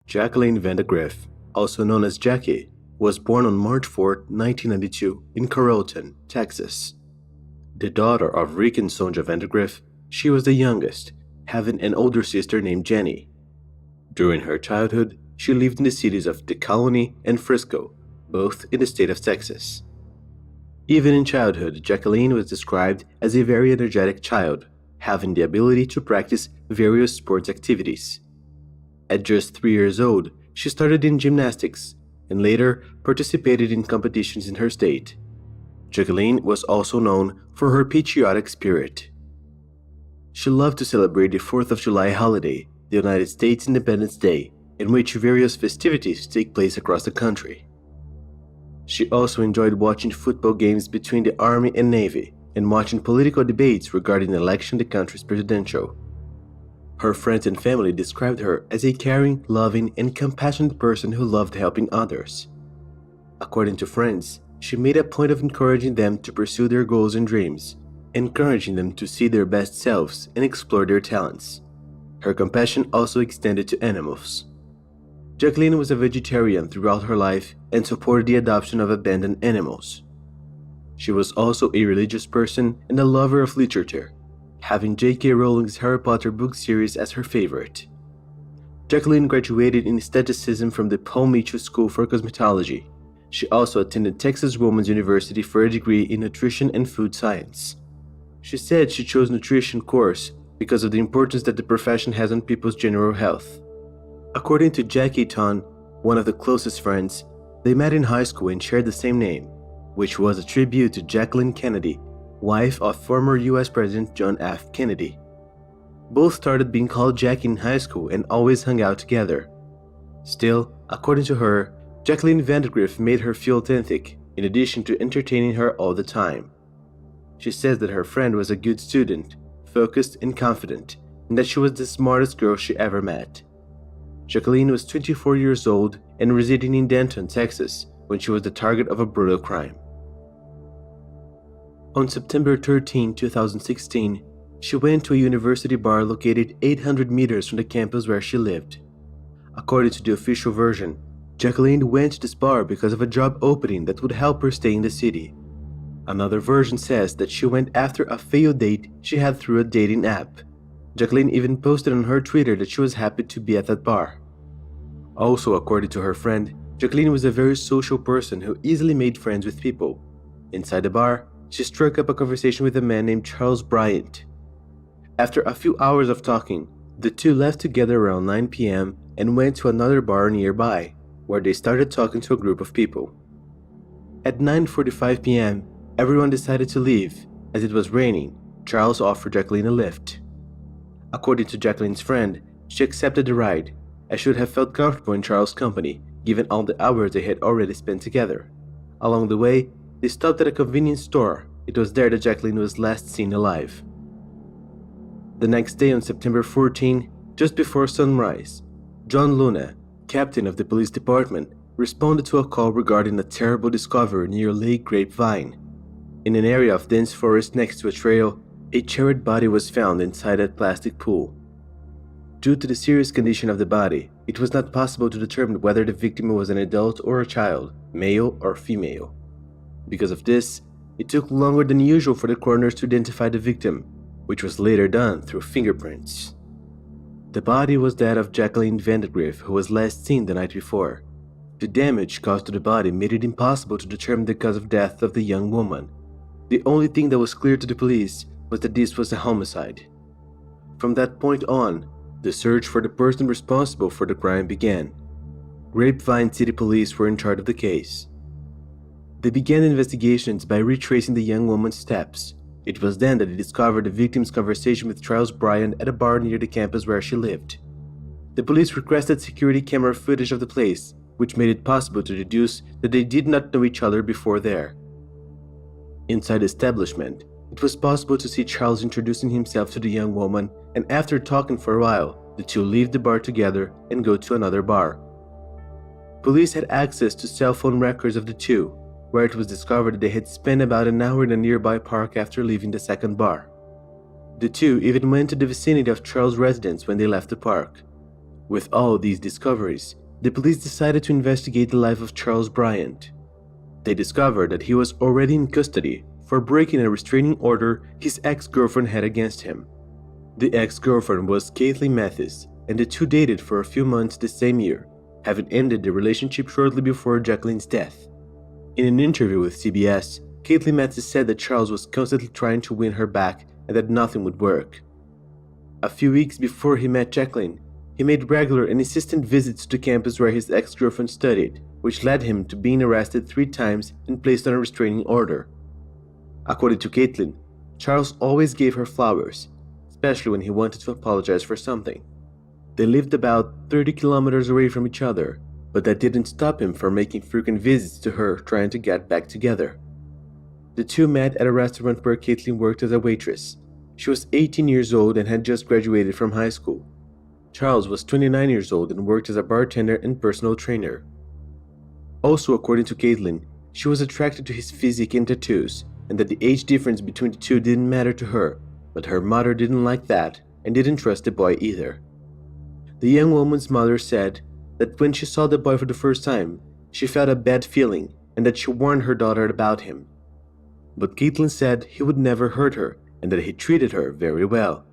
Jacqueline Vandegrift, also known as Jackie, was born on March 4, 1992 in Carrollton, Texas. The daughter of Rick and Sonja Vandegrift, she was the youngest, having an older sister named Jenny. During her childhood, she lived in the cities of The Colony and Frisco, both in the state of Texas. Even in childhood, Jacqueline was described as a very energetic child, having the ability to practice various sports activities. At just 3 years old, she started in gymnastics and later participated in competitions in her state. Jacqueline was also known for her patriotic spirit. She loved to celebrate the 4th of July holiday, the United States Independence Day, in which various festivities take place across the country. She also enjoyed watching football games between the Army and Navy and watching political debates regarding the election of the country's presidential. Her friends and family described her as a caring, loving, and compassionate person who loved helping others. According to friends, she made a point of encouraging them to pursue their goals and dreams, encouraging them to see their best selves and explore their talents. Her compassion also extended to animals. Jacqueline was a vegetarian throughout her life and supported the adoption of abandoned animals. She was also a religious person and a lover of literature, having J.K. Rowling's Harry Potter book series as her favorite. Jacqueline graduated in aestheticism from the Paul Mitchell School for Cosmetology. She also attended Texas Woman's University for a degree in nutrition and food science. She said she chose nutrition course because of the importance that the profession has on people's general health. According to Jackie Ton, one of the closest friends, they met in high school and shared the same name, which was a tribute to Jacqueline Kennedy, wife of former US President John F. Kennedy. Both started being called Jackie in high school and always hung out together. Still, according to her, Jacqueline Vandegrift made her feel authentic, in addition to entertaining her all the time. She says that her friend was a good student, focused and confident, and that she was the smartest girl she ever met. Jacqueline was 24 years old and residing in Denton, Texas, when she was the target of a brutal crime. On September 13, 2016, she went to a university bar located 800 meters from the campus where she lived. According to the official version, Jacqueline went to this bar because of a job opening that would help her stay in the city. Another version says that she went after a failed date she had through a dating app. Jacqueline even posted on her Twitter that she was happy to be at that bar. Also, according to her friend, Jacqueline was a very social person who easily made friends with people. Inside the bar, she struck up a conversation with a man named Charles Bryant. After a few hours of talking, the two left together around 9 p.m. and went to another bar nearby, where they started talking to a group of people. At 9:45 p.m., everyone decided to leave. As it was raining, Charles offered Jacqueline a lift. According to Jacqueline's friend, she accepted the ride, as she would have felt comfortable in Charles' company, given all the hours they had already spent together. Along the way, they stopped at a convenience store. It was there that Jacqueline was last seen alive. The next day, on September 14, just before sunrise, John Luna, captain of the police department, responded to a call regarding a terrible discovery near Lake Grapevine. In an area of dense forest next to a trail, a charred body was found inside a plastic pool. Due to the serious condition of the body, it was not possible to determine whether the victim was an adult or a child, male or female. Because of this, it took longer than usual for the coroners to identify the victim, which was later done through fingerprints. The body was that of Jacqueline Vandegrift, who was last seen the night before. The damage caused to the body made it impossible to determine the cause of death of the young woman. The only thing that was clear to the police was that this was a homicide. From that point on, the search for the person responsible for the crime began. Grapevine City Police were in charge of the case. They began investigations by retracing the young woman's steps. It was then that they discovered the victim's conversation with Charles Bryant at a bar near the campus where she lived. The police requested security camera footage of the place, which made it possible to deduce that they did not know each other before there. Inside the establishment, it was possible to see Charles introducing himself to the young woman, and after talking for a while, the two leave the bar together and go to another bar. Police had access to cell phone records of the two, where it was discovered that they had spent about an hour in a nearby park after leaving the second bar. The two even went to the vicinity of Charles' residence when they left the park. With all these discoveries, the police decided to investigate the life of Charles Bryant. They discovered that he was already in custody for breaking a restraining order his ex-girlfriend had against him. The ex-girlfriend was Caitlin Mathis, and the two dated for a few months the same year, having ended the relationship shortly before Jacqueline's death. In an interview with CBS, Caitlin Mathis said that Charles was constantly trying to win her back and that nothing would work. A few weeks before he met Jacqueline, he made regular and insistent visits to the campus where his ex-girlfriend studied, which led him to being arrested 3 times and placed on a restraining order. According to Caitlin, Charles always gave her flowers, especially when he wanted to apologize for something. They lived about 30 kilometers away from each other, but that didn't stop him from making frequent visits to her trying to get back together. The two met at a restaurant where Caitlin worked as a waitress. She was 18 years old and had just graduated from high school. Charles was 29 years old and worked as a bartender and personal trainer. Also, according to Caitlin, she was attracted to his physique and tattoos, and that the age difference between the two didn't matter to her, but her mother didn't like that and didn't trust the boy either. The young woman's mother said that when she saw the boy for the first time, she felt a bad feeling and that she warned her daughter about him. But Caitlin said he would never hurt her and that he treated her very well.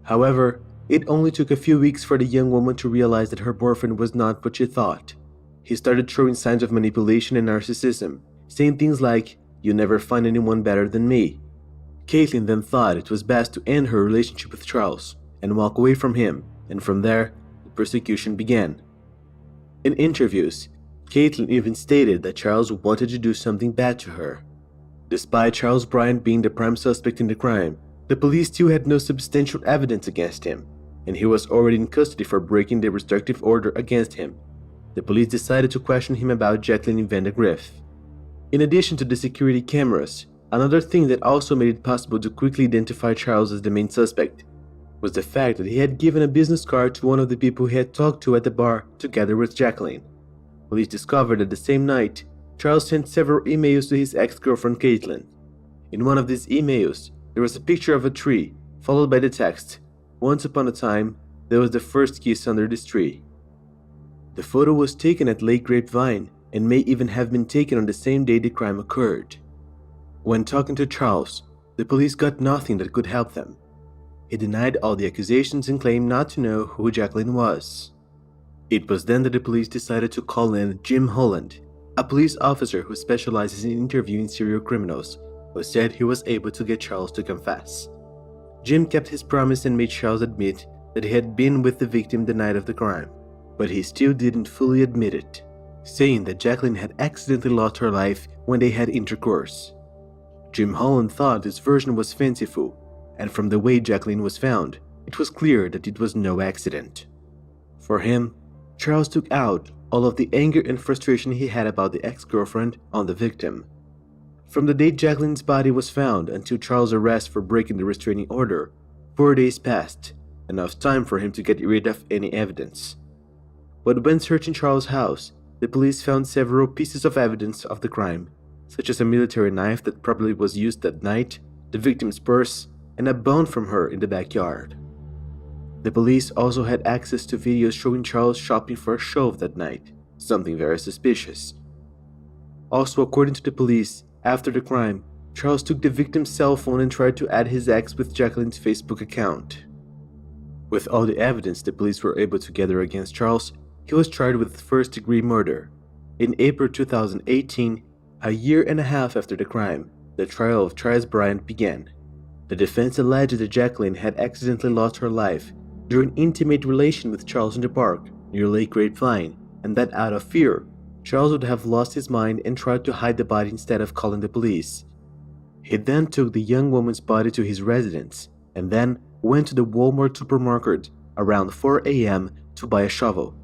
However, it only took a few weeks for the young woman to realize that her boyfriend was not what she thought. He started showing signs of manipulation and narcissism, saying things like, "You'll never find anyone better than me." Caitlin then thought it was best to end her relationship with Charles and walk away from him, and from there, the persecution began. In interviews, Caitlin even stated that Charles wanted to do something bad to her. Despite Charles Bryant being the prime suspect in the crime, the police still had no substantial evidence against him, and he was already in custody for breaking the restrictive order against him. The police decided to question him about Jacqueline Van de Griff. In addition to the security cameras, another thing that also made it possible to quickly identify Charles as the main suspect was the fact that he had given a business card to one of the people he had talked to at the bar together with Jacqueline. Police discovered that the same night, Charles sent several emails to his ex-girlfriend Caitlin. In one of these emails, there was a picture of a tree, followed by the text, "Once upon a time, there was the first kiss under this tree." The photo was taken at Lake Grapevine and may even have been taken on the same day the crime occurred. When talking to Charles, the police got nothing that could help them. He denied all the accusations and claimed not to know who Jacqueline was. It was then that the police decided to call in Jim Holland, a police officer who specializes in interviewing serial criminals, who said he was able to get Charles to confess. Jim kept his promise and made Charles admit that he had been with the victim the night of the crime, but he still didn't fully admit it, saying that Jacqueline had accidentally lost her life when they had intercourse. Jim Holland thought this version was fanciful, and from the way Jacqueline was found, it was clear that it was no accident. For him, Charles took out all of the anger and frustration he had about the ex-girlfriend on the victim. From the day Jacqueline's body was found until Charles' arrest for breaking the restraining order, 4 days passed, enough time for him to get rid of any evidence. But when searching Charles' house, the police found several pieces of evidence of the crime, such as a military knife that probably was used that night, the victim's purse, and a bone from her in the backyard. The police also had access to videos showing Charles shopping for a shove that night, something very suspicious. Also, according to the police, after the crime, Charles took the victim's cell phone and tried to add his ex with Jacqueline's Facebook account. With all the evidence the police were able to gather against Charles, he was charged with first-degree murder. In April 2018, a year and a half after the crime, the trial of Charles Bryant began. The defense alleged that Jacqueline had accidentally lost her life during intimate relation with Charles in the park near Lake Grapevine, and that out of fear, Charles would have lost his mind and tried to hide the body instead of calling the police. He then took the young woman's body to his residence and then went to the Walmart supermarket around 4 a.m. to buy a shovel.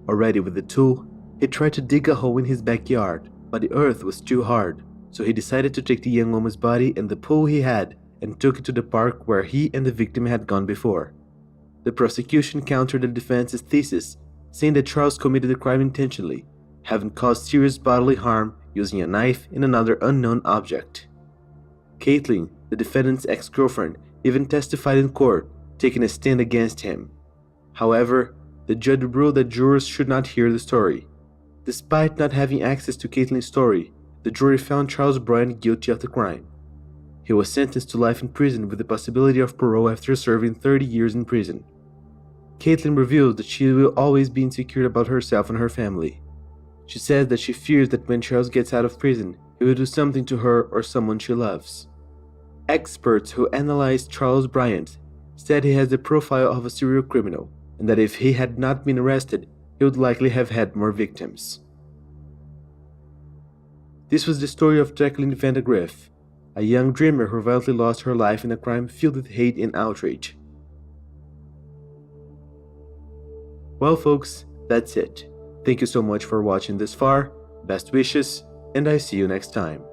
Already with the tool, he tried to dig a hole in his backyard, but the earth was too hard, so he decided to take the young woman's body and the pole he had and took it to the park where he and the victim had gone before. The prosecution countered the defense's thesis, saying that Charles committed the crime intentionally, having caused serious bodily harm using a knife and another unknown object. Caitlin, the defendant's ex-girlfriend, even testified in court, taking a stand against him. However, the judge ruled that jurors should not hear the story. Despite not having access to Caitlin's story, the jury found Charles Bryant guilty of the crime. He was sentenced to life in prison with the possibility of parole after serving 30 years in prison. Caitlin reveals that she will always be insecure about herself and her family. She says that she fears that when Charles gets out of prison, he will do something to her or someone she loves. Experts who analyzed Charles Bryant said he has the profile of a serial criminal, and that if he had not been arrested, he would likely have had more victims. This was the story of Jacqueline Van de Griff, a young dreamer who violently lost her life in a crime filled with hate and outrage. Well folks, that's it. Thank you so much for watching this far, best wishes, and I see you next time.